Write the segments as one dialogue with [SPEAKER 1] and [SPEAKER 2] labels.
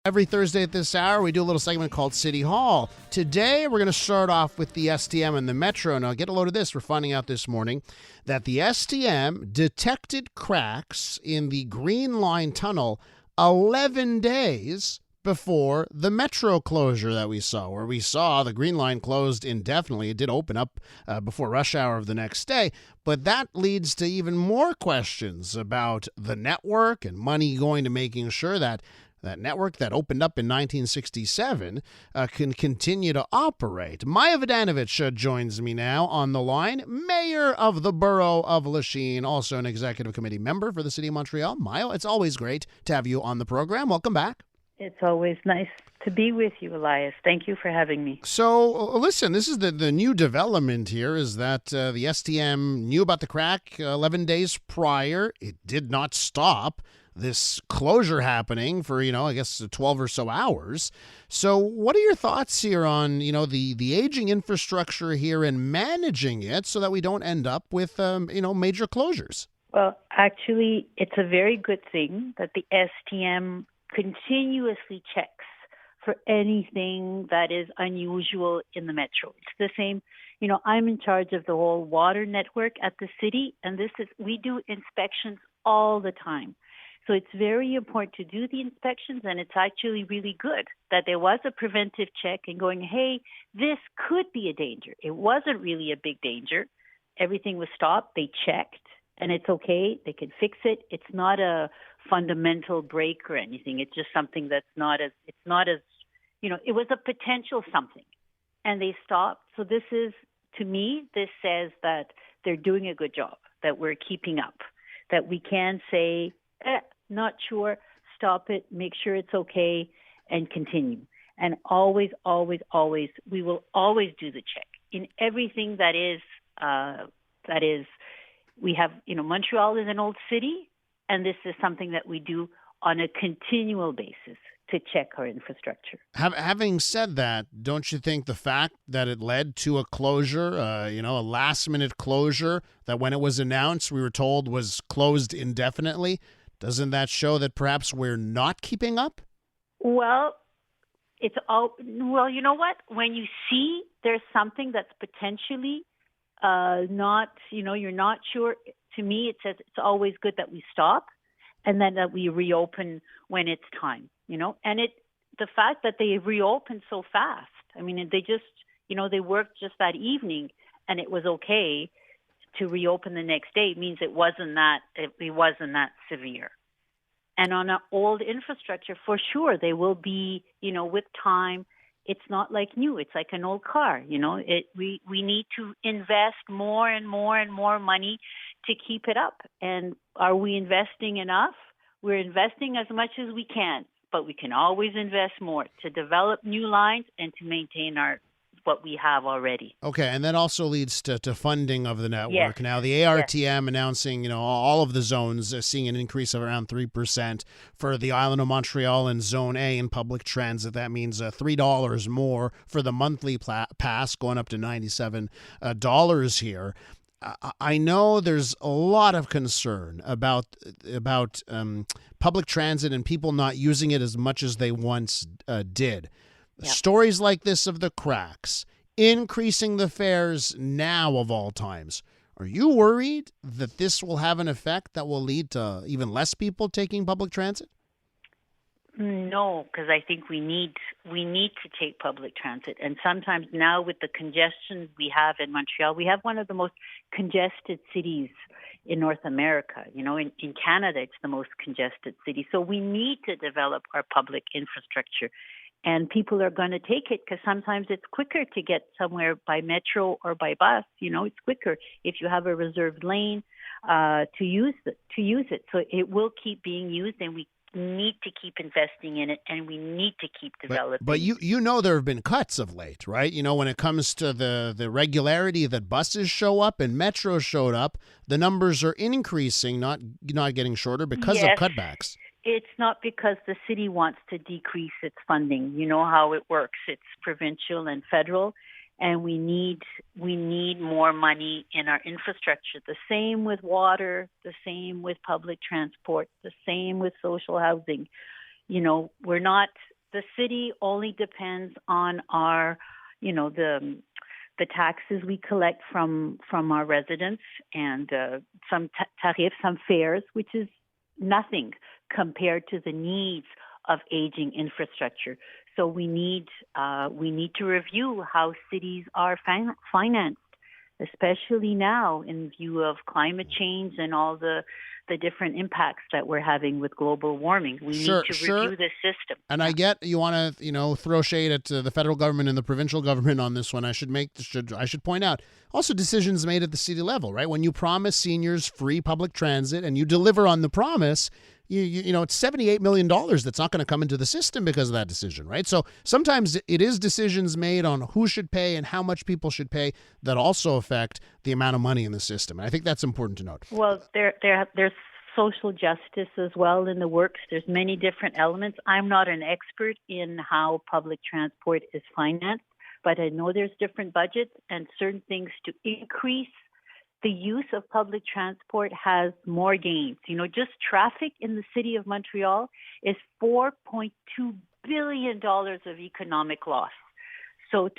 [SPEAKER 1] Every Thursday at this hour, we do a little segment called City Hall. Today, we're going to start off with the STM and the Metro. Now, get a load of this. We're finding out this morning that the STM detected cracks in the Green Line tunnel 11 days before the Metro closure that we saw, where we saw the Green Line closed indefinitely. It did open up before rush hour of the next day, but that leads to even more questions about the network and money going to making sure that that network that opened up in 1967 can continue to operate. Maja Vodanovic joins me now on the line, mayor of the borough of Lachine, also an executive committee member for the city of Montreal. Maja, it's always great to have you on the program. Welcome back.
[SPEAKER 2] It's always nice to be with you, Elias. Thank you for having me.
[SPEAKER 1] So, listen, this is the new development here is that the STM knew about the crack 11 days prior. It did not stop this closure happening for, I guess 12 or so hours. So what are your thoughts here on, the aging infrastructure here and managing it so that we don't end up with, major closures?
[SPEAKER 2] Well, actually, it's a very good thing that the STM continuously checks for anything that is unusual in the metro. It's the same, I'm in charge of the whole water network at the city, and we do inspections all the time. So it's very important to do the inspections, and it's actually really good that there was a preventive check and going, hey, this could be a danger. It wasn't really a big danger. Everything was stopped. They checked, and it's okay. They can fix it. It's not a fundamental break or anything. It's just something that's it was a potential something, and they stopped. So this says that they're doing a good job, that we're keeping up, that we can say, not sure, stop it, make sure it's okay, and continue. And always, always, always, we will always do the check in everything that is, we have, Montreal is an old city, and this is something that we do on a continual basis to check our infrastructure.
[SPEAKER 1] Having said that, don't you think the fact that it led to a closure, a last-minute closure that when it was announced we were told was closed indefinitely, doesn't that show that perhaps we're not keeping up?
[SPEAKER 2] Well, you know what? When you see there's something that's potentially not, you're not sure. To me, it says it's always good that we stop and then that we reopen when it's time, And the fact that they reopened so fast, they just, they worked just that evening and it was okay to reopen the next day means it wasn't that severe. And on an old infrastructure, for sure, they will be, with time. It's not like new. It's like an old car. We need to invest more and more and more money to keep it up. And are we investing enough? We're investing as much as we can, but we can always invest more to develop new lines and to maintain what we have already.
[SPEAKER 1] Okay, and that also leads to funding of the network.
[SPEAKER 2] Yes.
[SPEAKER 1] Now, the ARTM announcing, all of the zones seeing an increase of around 3% for the island of Montreal in Zone A in public transit. That means $3 more for the monthly pass, going up to $97 here. I know there's a lot of concern about public transit and people not using it as much as they once did. Yep. Stories like this of the cracks, increasing the fares now of all times. Are you worried that this will have an effect that will lead to even less people taking public transit?
[SPEAKER 2] No, because I think we need to take public transit. And sometimes now with the congestion we have in Montreal, we have one of the most congested cities in North America. In Canada, it's the most congested city. So we need to develop our public infrastructure. And people are going to take it because sometimes it's quicker to get somewhere by metro or by bus. It's quicker if you have a reserved lane to use it. So it will keep being used, and we need to keep investing in it, and we need to keep developing.
[SPEAKER 1] But there have been cuts of late, right? When it comes to the regularity that buses show up and metro showed up, the numbers are increasing, not getting shorter because of cutbacks.
[SPEAKER 2] It's not because the city wants to decrease its funding. You know how it works. It's provincial and federal, and we need more money in our infrastructure. The same with water, the same with public transport, the same with social housing. We're not The city only depends on our, the taxes we collect from our residents and some tariffs, some fares, which is nothing compared to the needs of aging infrastructure. So we need to review how cities are financed, especially now in view of climate change and all the different impacts that we're having with global warming. We need to review the system.
[SPEAKER 1] And I get you want to, throw shade at the federal government and the provincial government on this one. I should point out also decisions made at the city level, right? When you promise seniors free public transit and you deliver on the promise, it's $78 million that's not going to come into the system because of that decision, right? So sometimes it is decisions made on who should pay and how much people should pay that also affect the amount of money in the system. And I think that's important to note.
[SPEAKER 2] Well, there's social justice as well in the works. There's many different elements. I'm not an expert in how public transport is financed, but I know there's different budgets and certain things to increase the use of public transport has more gains. Just traffic in the city of Montreal is $4.2 billion of economic loss. So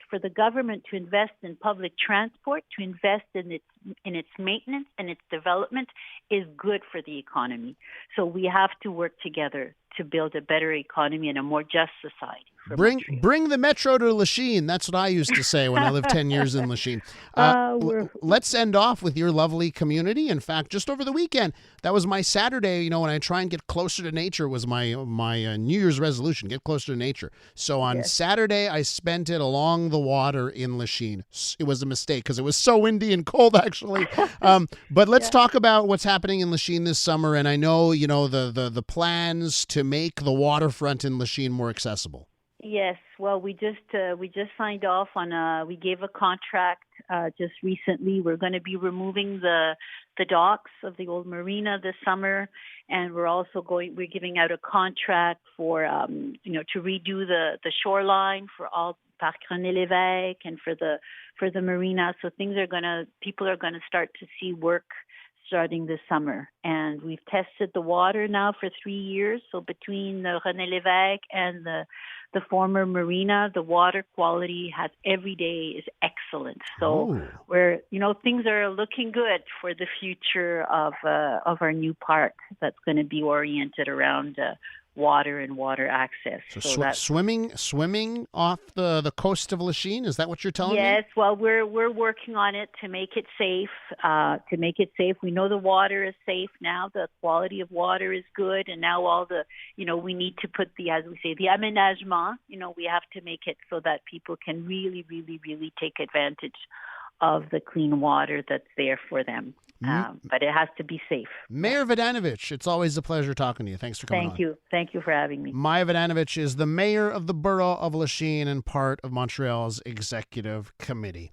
[SPEAKER 2] for the government to invest in public transport, to invest in its maintenance and its development is good for the economy. So we have to work together to build a better economy and a more just society.
[SPEAKER 1] Bring the metro to Lachine. That's what I used to say when I lived 10 years in Lachine. Let's end off with your lovely community. In fact, just over the weekend, that was my Saturday, when I try and get closer to nature was my New Year's resolution, get closer to nature. So on Saturday, I spent it along the water in Lachine. It was a mistake because it was so windy and cold, actually. But let's talk about what's happening in Lachine this summer. And I know, the plans to make the waterfront in Lachine more accessible.
[SPEAKER 2] Yes, well, we just signed off on we gave a contract just recently. We're going to be removing the docks of the old marina this summer, and we're giving out a contract for to redo the shoreline for all Parc René Lévesque and for the marina. So people are gonna start to see work starting this summer. And we've tested the water now for 3 years. So between the René Lévesque and the former marina, the water quality every day is excellent. So things are looking good for the future of our new park that's going to be oriented around water and water access.
[SPEAKER 1] So swimming off the coast of Lachine, is that what you're telling me?
[SPEAKER 2] Yes, well, we're working on it to make it safe. We know the water is safe now. The quality of water is good, and now all we need to put the aménagement. We have to make it so that people can really, really, really take advantage of the clean water that's there for them. But it has to be safe.
[SPEAKER 1] Mayor Vodanovic, it's always a pleasure talking to you. Thanks for coming on.
[SPEAKER 2] Thank you for having me.
[SPEAKER 1] Maja Vodanovic is the mayor of the borough of Lachine and part of Montreal's executive committee.